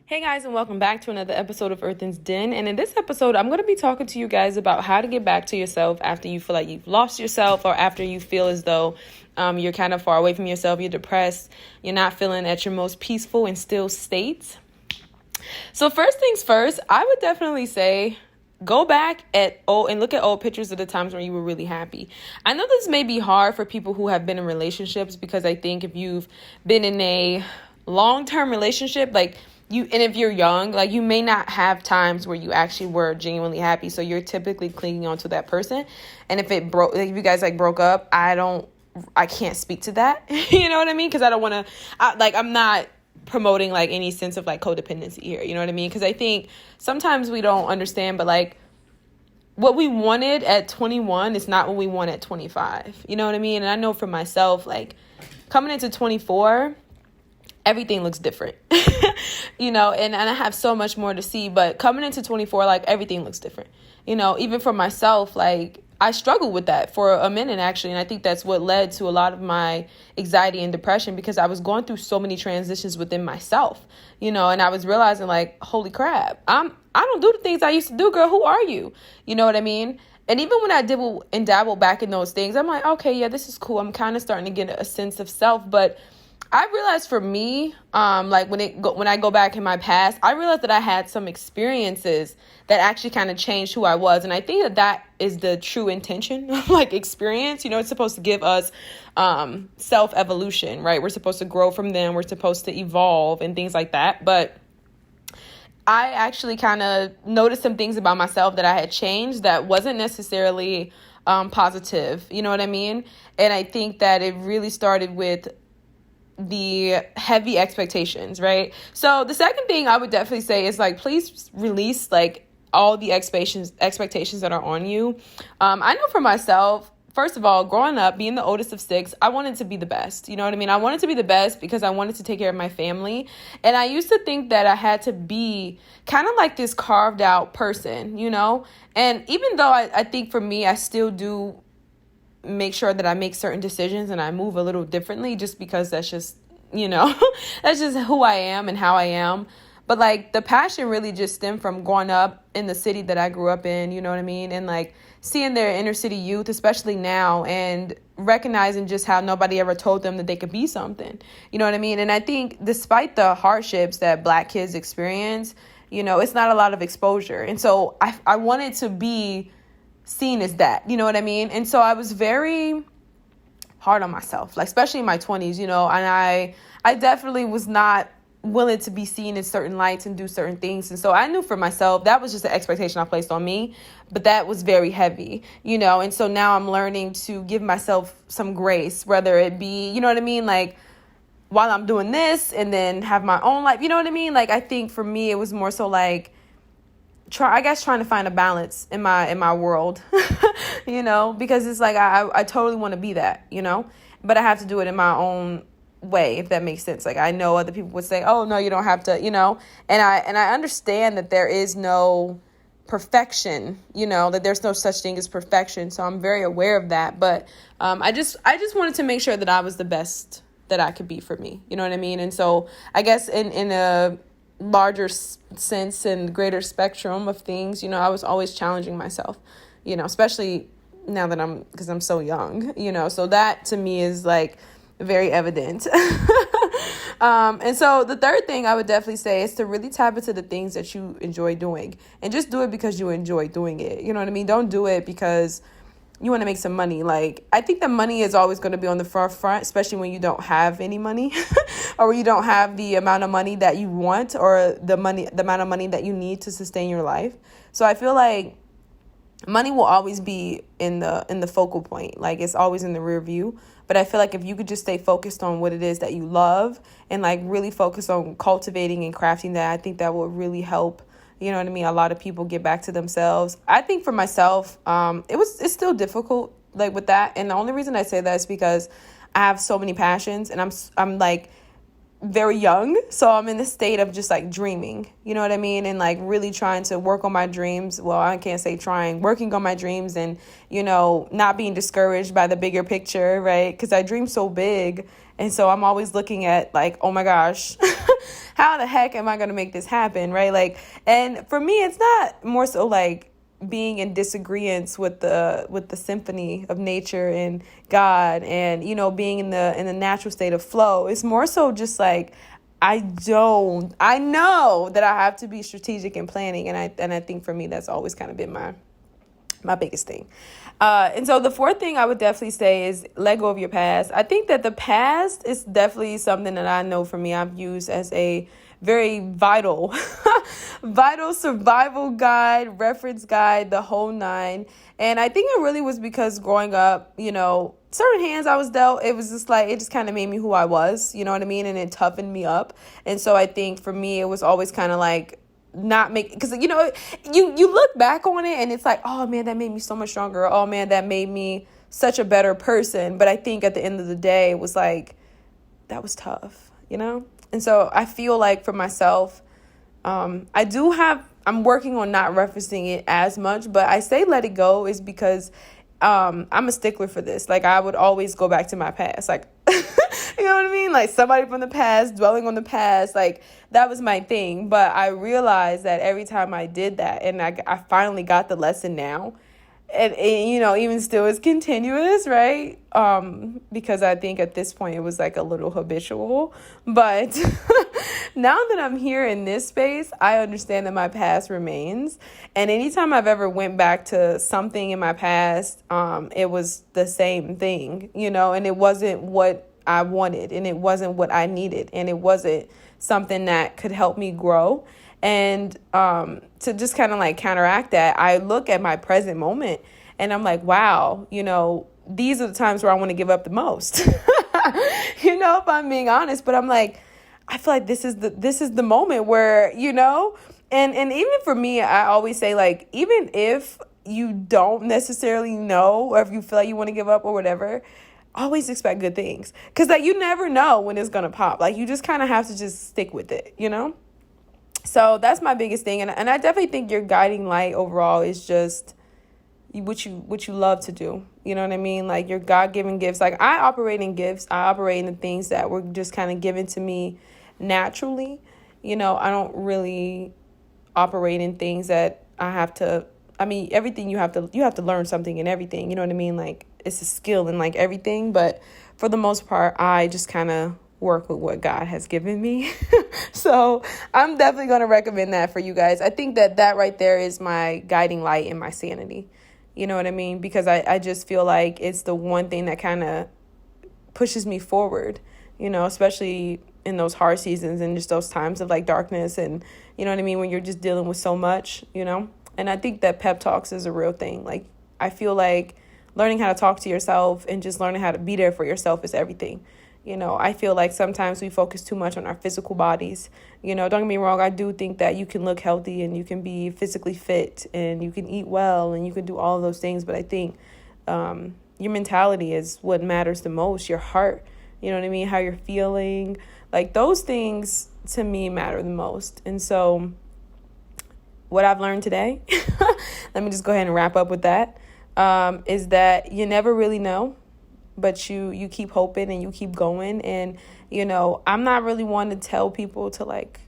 Hey guys, and welcome back to another episode of Earthen's Den. And in this episode, I'm going to be talking to you guys about how to get back to yourself after you feel like you've lost yourself, or after you feel as though you're kind of far away from yourself, you're depressed, you're not feeling at your most peaceful and still state. So first things first, I would definitely say go back and look at old pictures of the times when you were really happy. I know this may be hard for people who have been in relationships, because I think if you've been in a long-term relationship, and if you're young, you may not have times where you actually were genuinely happy. So you're typically clinging on to that person. And if if you guys broke up, I can't speak to that. You know what I mean? Because I don't want to, I'm not promoting any sense of codependency here. You know what I mean? Because I think sometimes we don't understand, but what we wanted at 21 is not what we want at 25. You know what I mean? And I know for myself, coming into 24, everything looks different, and I have so much more to see, but coming into 24, everything looks different, even for myself, I struggled with that for a minute, actually. And I think that's what led to a lot of my anxiety and depression, because I was going through so many transitions within myself, and I was realizing holy crap, I don't do the things I used to do, girl. Who are you? You know what I mean? And even when I dibble and dabble back in those things, I'm like, okay, yeah, this is cool. I'm kind of starting to get a sense of self, but I realized for me, when I go back in my past, I realized that I had some experiences that actually kind of changed who I was. And I think that is the true intention of experience. It's supposed to give us self-evolution, right? We're supposed to grow from them. We're supposed to evolve and things like that. But I actually kind of noticed some things about myself that I had changed that wasn't necessarily positive. You know what I mean? And I think that it really started with the heavy expectations, right? So the second thing I would definitely say is please release all the expectations that are on you. I know for myself, first of all, growing up, being the oldest of 6, I wanted to be the best. You know what I mean? I wanted to be the best because I wanted to take care of my family. And I used to think that I had to be kind of this carved out person, And even though I think for me, I still do make sure that I make certain decisions and I move a little differently, just because that's just, that's just who I am and how I am. But the passion really just stemmed from growing up in the city that I grew up in, you know what I mean? And seeing their inner city youth, especially now, and recognizing just how nobody ever told them that they could be something, you know what I mean? And I think despite the hardships that Black kids experience, it's not a lot of exposure. And so I wanted to be seen as that, you know what I mean? And so I was very hard on myself, especially in my 20s, and I definitely was not willing to be seen in certain lights and do certain things. And so I knew for myself, that was just an expectation I placed on me, but that was very heavy, and so now I'm learning to give myself some grace, whether it be, you know what I mean? While I'm doing this and then have my own life, you know what I mean? I think for me, it was more so trying to find a balance in my world, because it's I totally want to be that, but I have to do it in my own way, if that makes sense. I know other people would say, oh no, you don't have to, and I understand that there is no perfection, that there's no such thing as perfection. So I'm very aware of that. But I just wanted to make sure that I was the best that I could be for me. You know what I mean? And so I guess in a larger sense and greater spectrum of things, I was always challenging myself, especially now that because I'm so young, so that to me is very evident. And so the third thing I would definitely say is to really tap into the things that you enjoy doing, and just do it because you enjoy doing it. You know what I mean? Don't do it because you want to make some money. I think the money is always going to be on the forefront, especially when you don't have any money or when you don't have the amount of money that you want, or the amount of money that you need to sustain your life. So I feel money will always be in the focal point. It's always in the rear view. But I feel if you could just stay focused on what it is that you love, and really focus on cultivating and crafting that, I think that will really help. You know what I mean? A lot of people get back to themselves. I think for myself, it's still difficult with that. And the only reason I say that is because I have so many passions, and I'm very young. So I'm in the state of just dreaming, you know what I mean? And really trying to work on my dreams. Well, I can't say working on my dreams, and, not being discouraged by the bigger picture, right? Because I dream so big, And so I'm always looking at like, oh my gosh, how the heck am I going to make this happen? Right. Like, and for me, it's not more so like being in disagreement with the symphony of nature and God, and being in the natural state of flow. It's more so just like I know that I have to be strategic in planning, and I think for me that's always kind of been my biggest thing. And so the fourth thing I would definitely say is let go of your past. I think that the past is definitely something that I know for me I've used as a very vital survival guide, reference guide, the whole nine. And I think it really was because growing up, certain hands I was dealt, it was just like, it just kind of made me who I was, you know what I mean? And it toughened me up. And so I think for me, it was always kind of like, not make, because you look back on it and it's like, oh man, that made me so much stronger. Oh man, that made me such a better person. But I think at the end of the day, it was like, that was tough, And so I feel like for myself, I'm working on not referencing it as much, but I say let it go is because I'm a stickler for this. Like, I would always go back to my past. Like, you know what I mean? Like, somebody from the past, dwelling on the past, like, that was my thing. But I realized that every time I did that, and I finally got the lesson now, and even still it's continuous, right? Because I think at this point it was like a little habitual. But now that I'm here in this space, I understand that my past remains. And anytime I've ever went back to something in my past, it was the same thing, and it wasn't what I wanted, and it wasn't what I needed, and it wasn't something that could help me grow. And to just kind of like counteract that, I look at my present moment and I'm like, wow, these are the times where I want to give up the most, if I'm being honest. But I'm like, I feel like this is the moment where, and even for me, I always say, like, even if you don't necessarily know, or if you feel like you want to give up or whatever, always expect good things. Because like, you never know when it's going to pop. Like, you just kind of have to just stick with it, So that's my biggest thing. And I definitely think your guiding light overall is just what you love to do. You know what I mean? Like, your God-given gifts. Like, I operate in gifts. I operate in the things that were just kind of given to me naturally. I don't really operate in things that I have to, everything you have to learn something in everything. You know what I mean? Like, it's a skill in like everything. But for the most part, I just kind of work with what God has given me. So I'm definitely going to recommend that for you guys. I think that right there is my guiding light and my sanity. You know what I mean? Because I just feel like it's the one thing that kind of pushes me forward, especially in those hard seasons and just those times of like darkness, and you know what I mean, when you're just dealing with so much, and I think that pep talks is a real thing. Like, I feel like learning how to talk to yourself and just learning how to be there for yourself is everything. I feel like sometimes we focus too much on our physical bodies. Don't get me wrong. I do think that you can look healthy and you can be physically fit and you can eat well and you can do all of those things. But I think your mentality is what matters the most. Your heart, you know what I mean? How you're feeling. Like, those things to me matter the most. And so what I've learned today, let me just go ahead and wrap up with that, is that you never really know. But you keep hoping and you keep going. And, I'm not really one to tell people to like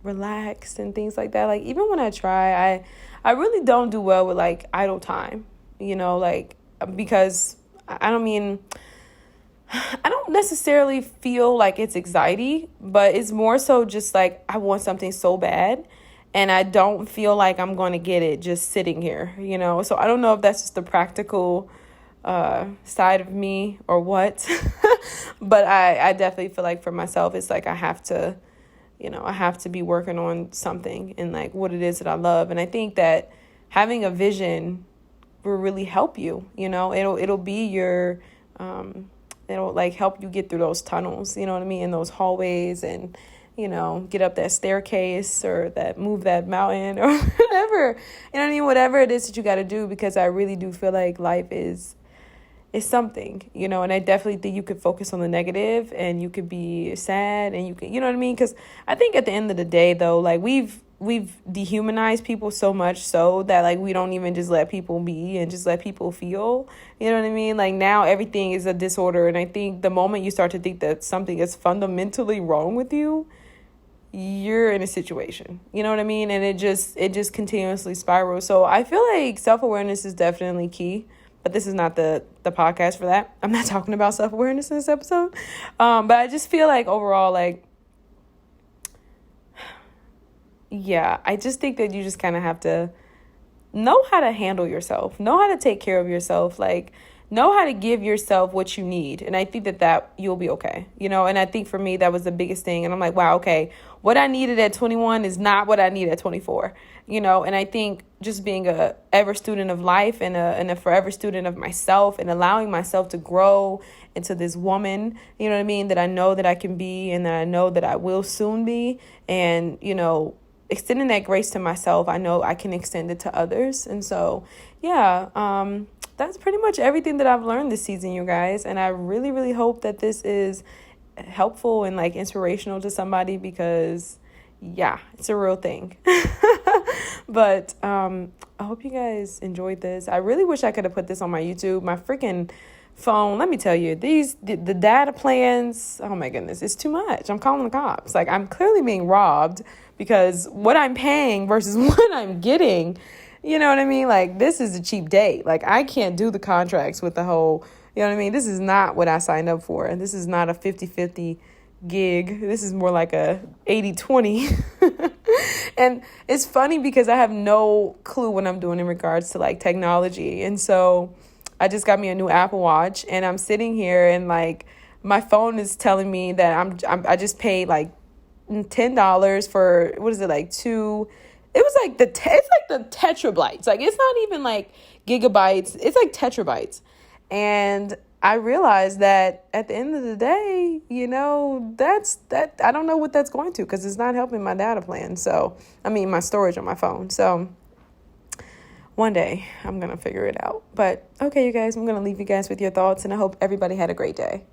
relax and things like that. Like, even when I try, I really don't do well with like idle time, like, because I don't necessarily feel like it's anxiety, but it's more so just like I want something so bad and I don't feel like I'm going to get it just sitting here, So I don't know if that's just the practical side of me or what. But I definitely feel like for myself, it's like I have to be working on something and like what it is that I love. And I think that having a vision will really help you. It'll be your it'll like help you get through those tunnels, you know what I mean, in those hallways, and get up that staircase or move that mountain or whatever, whatever it is that you got to do, because I really do feel like life is something, and I definitely think you could focus on the negative and you could be sad and you could, you know what I mean? Because I think at the end of the day, though, like, we've we've dehumanized people so much so that like we don't even just let people be and just let people feel. You know what I mean? Like now everything is a disorder, and I think the moment you start to think that something is fundamentally wrong with you, you're in a situation. You know what I mean? And it just continuously spirals. So I feel like self-awareness is definitely key. But this is not the podcast for that. I'm not talking about self-awareness in this episode. But I just feel like overall, like, yeah, I just think that you just kind of have to know how to handle yourself, know how to take care of yourself, like, know how to give yourself what you need. And I think that you'll be okay, you know? And I think for me, that was the biggest thing. And I'm like, wow, okay, what I needed at 21 is not what I need at 24, you know? And I think just being a ever student of life and a forever student of myself and allowing myself to grow into this woman, you know what I mean, that I know that I can be and that I know that I will soon be. And, you know, extending that grace to myself, I know I can extend it to others. And so, yeah, that's pretty much everything that I've learned this season, you guys. And I really, really hope that this is helpful and like inspirational to somebody because, yeah, it's a real thing. But I hope you guys enjoyed this. I really wish I could have put this on my YouTube. My freaking phone, let me tell you, the data plans, oh my goodness, it's too much. I'm calling the cops. Like, I'm clearly being robbed because what I'm paying versus what I'm getting, you know what I mean? Like, this is a cheap date. Like, I can't do the contracts with the whole, you know what I mean? This is not what I signed up for. And this is not a 50-50 gig. This is more like a 80-20. And it's funny because I have no clue what I'm doing in regards to like technology. And so I just got me a new Apple Watch and I'm sitting here and like my phone is telling me that I just paid like $10 for, what is it, like two, it was like it's like the tetrabytes. Like, it's not even like gigabytes. It's like tetrabytes. And I realized that at the end of the day, you know, I don't know what that's going to, because it's not helping my data plan. So, I mean, my storage on my phone. So one day I'm going to figure it out. But okay, you guys, I'm going to leave you guys with your thoughts, and I hope everybody had a great day.